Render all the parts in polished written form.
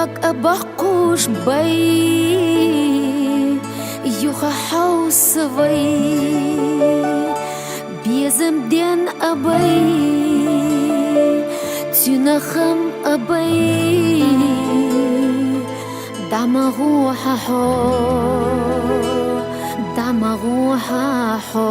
Mak abaqqush bay Yuha hausvay Bezimden abay Tünahım abay Damaguha ho Damaguha ho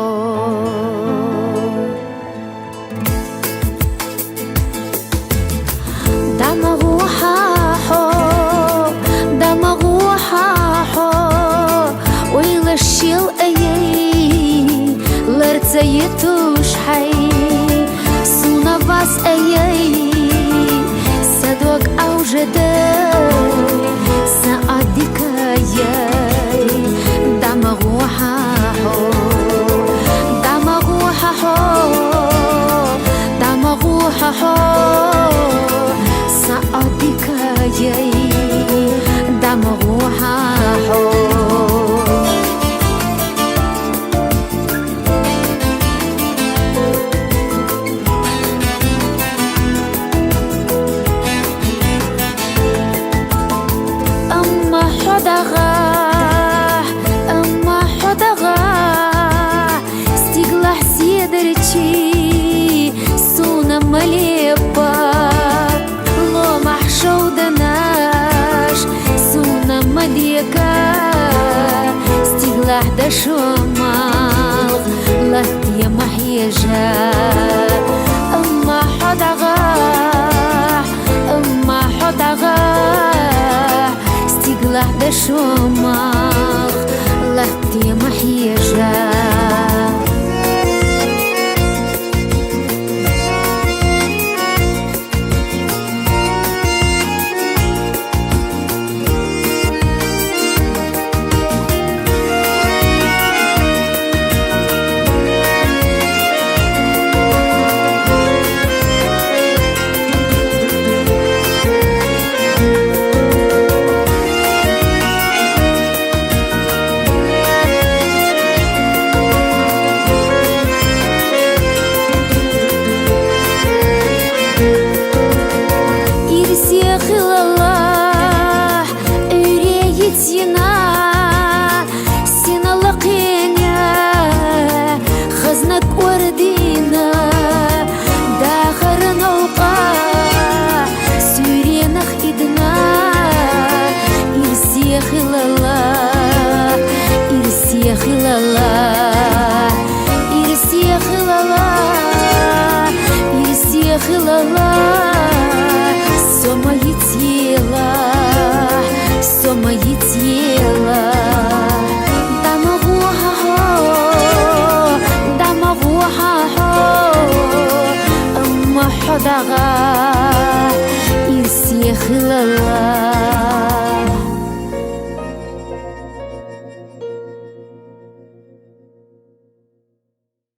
Шил ей лерцейтуш хай суна вас ей садок аужеде саадика ей дамагуха хо дамагуха хо дамагуха хо саадика ей дамагуха хо Стигла шумал латья محيجا أما حدغا стигла шумал латья محيجا Daga, irsiye khilala.